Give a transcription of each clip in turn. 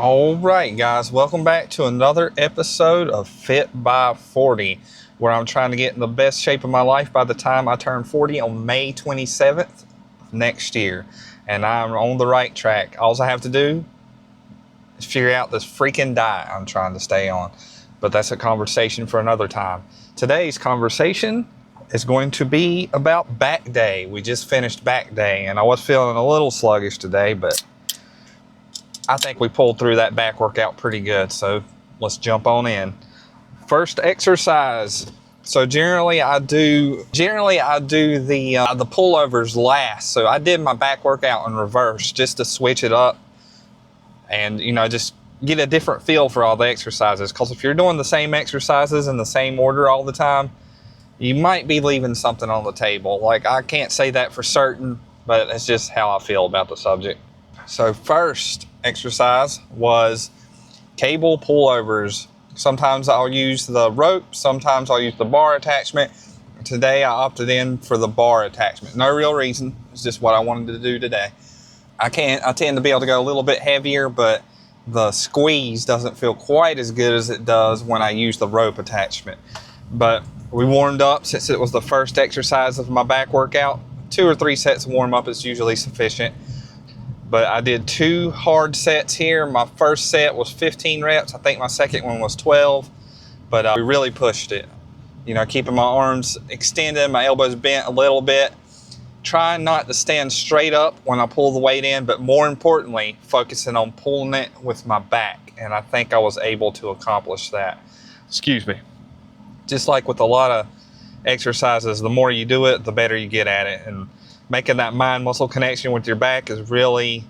All right, guys, welcome back to another episode of Fit by 40, where I'm trying to get in the best shape of my life by the time I turn 40 on May 27th next year. And I'm on the right track. All I have to do is figure out this freaking diet I'm trying to stay on. But that's a conversation for another time. Today's conversation is going to be about back day. We just finished back day, and I was feeling a little sluggish today, but I think we pulled through that back workout pretty good, so let's jump on in. First exercise. So generally I do the pullovers last. So I did my back workout in reverse just to switch it up and just get a different feel for all the exercises. Because if you're doing the same exercises in the same order all the time, you might be leaving something on the table. Like, I can't say that for certain, but it's just how I feel about the subject. So first exercise was cable pullovers. Sometimes I'll use the rope, sometimes I'll use the bar attachment. Today I opted in for the bar attachment. No real reason, it's just what I wanted to do today. I tend to be able to go a little bit heavier, but the squeeze doesn't feel quite as good as it does when I use the rope attachment. But we warmed up since it was the first exercise of my back workout. 2 or 3 sets of warm up is usually sufficient. But I did 2 hard sets here. My first set was 15 reps. I think my second one was 12. But we really pushed it. Keeping my arms extended, my elbows bent a little bit. Trying not to stand straight up when I pull the weight in, but more importantly, focusing on pulling it with my back. And I think I was able to accomplish that. Excuse me. Just like with a lot of exercises, the more you do it, the better you get at it. And making that mind-muscle connection with your back is really,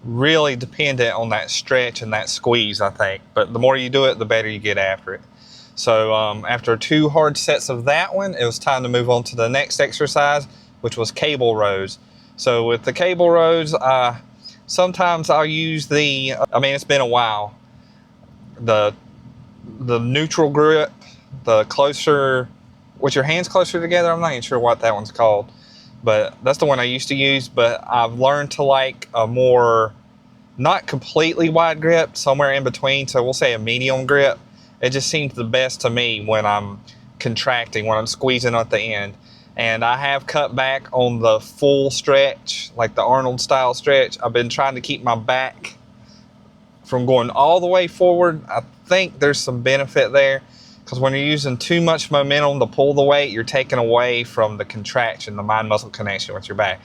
really dependent on that stretch and that squeeze, I think. But the more you do it, the better you get after it. So after 2 hard sets of that one, it was time to move on to the next exercise, which was cable rows. So with the cable rows, sometimes I'll use it's been a while, the neutral grip, the closer, with your hands closer together. I'm not even sure what that one's called. But that's the one I used to use, but I've learned to like a more, not completely wide grip, somewhere in between, so we'll say a medium grip. It just seems the best to me when I'm contracting, when I'm squeezing at the end. And I have cut back on the full stretch, like the Arnold style stretch. I've been trying to keep my back from going all the way forward. I think there's some benefit there. Because when you're using too much momentum to pull the weight, you're taking away from the contraction, the mind-muscle connection with your back.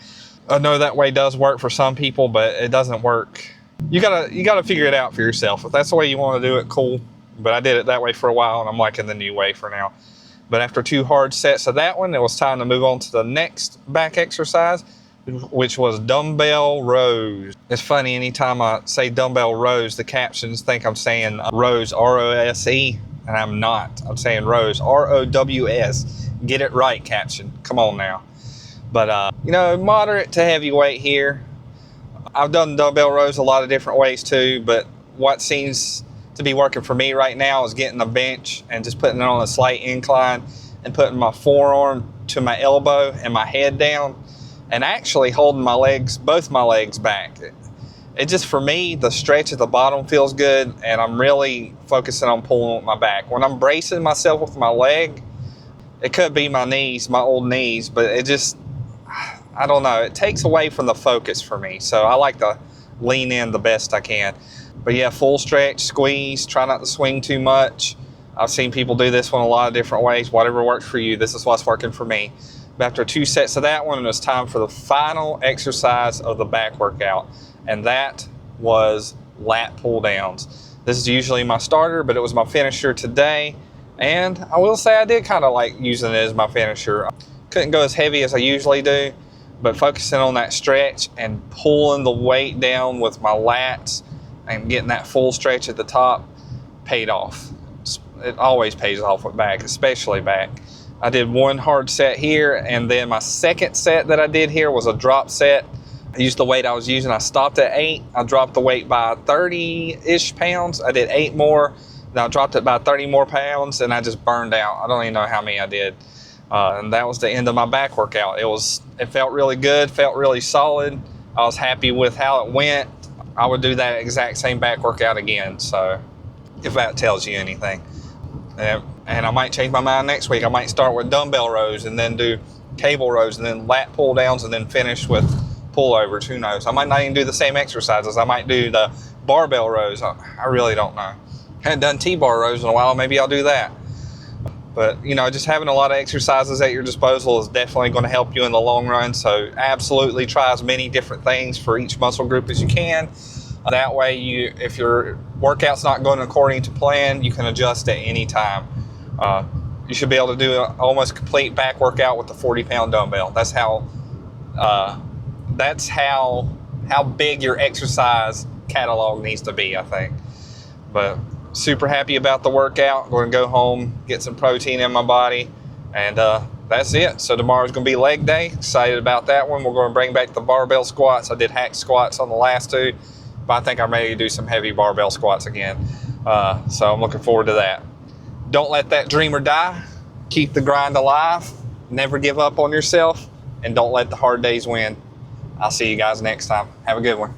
I know that way does work for some people, but it doesn't work. You gotta figure it out for yourself. If that's the way you want to do it, cool. But I did it that way for a while, and I'm liking the new way for now. But after 2 hard sets of that one, it was time to move on to the next back exercise, which was dumbbell rows. It's funny, anytime I say dumbbell rows, the captions think I'm saying rows, R-O-S-E. And I'm not. I'm saying rows, R-O-W-S. Get it right, caption. Come on now. But, moderate to heavyweight here. I've done dumbbell rows a lot of different ways too, but what seems to be working for me right now is getting a bench and just putting it on a slight incline and putting my forearm to my elbow and my head down and actually holding my legs, both my legs back. It just, for me, the stretch at the bottom feels good, and I'm really focusing on pulling with my back. When I'm bracing myself with my leg, it could be my knees, my old knees, but it just, I don't know. It takes away from the focus for me, so I like to lean in the best I can. But yeah, full stretch, squeeze, try not to swing too much. I've seen people do this one a lot of different ways. Whatever works for you, this is what's working for me. But after 2 sets of that one, it was time for the final exercise of the back workout. And that was lat pull downs. This is usually my starter, but it was my finisher today. And I will say I did kind of like using it as my finisher. Couldn't go as heavy as I usually do, but focusing on that stretch and pulling the weight down with my lats and getting that full stretch at the top paid off. It always pays off with back, especially back. I did 1 hard set here, and then my second set that I did here was a drop set. I used the weight I was using. I stopped at 8. I dropped the weight by 30-ish pounds. I did 8 more. Then I dropped it by 30 more pounds, and I just burned out. I don't even know how many I did. And that was the end of my back workout. It felt really good, felt really solid. I was happy with how it went. I would do that exact same back workout again. So if that tells you anything. And I might change my mind next week. I might start with dumbbell rows and then do cable rows and then lat pull downs and then finish with pullovers. Who knows? I might not even do the same exercises. I might do the barbell rows. I really don't know. Haven't done T-bar rows in a while. Maybe I'll do that. But, you know, just having a lot of exercises at your disposal is definitely going to help you in the long run. So absolutely try as many different things for each muscle group as you can. That way, if your workout's not going according to plan, you can adjust at any time. You should be able to do an almost complete back workout with a 40-pound dumbbell. That's how big your exercise catalog needs to be, I think. But super happy about the workout. I'm going to go home, get some protein in my body, and that's it. So tomorrow's going to be leg day. Excited about that one. We're going to bring back the barbell squats. I did hack squats on the last two, but I think I'm ready to do some heavy barbell squats again. So I'm looking forward to that. Don't let that dreamer die. Keep the grind alive. Never give up on yourself, and don't let the hard days win. I'll see you guys next time. Have a good one.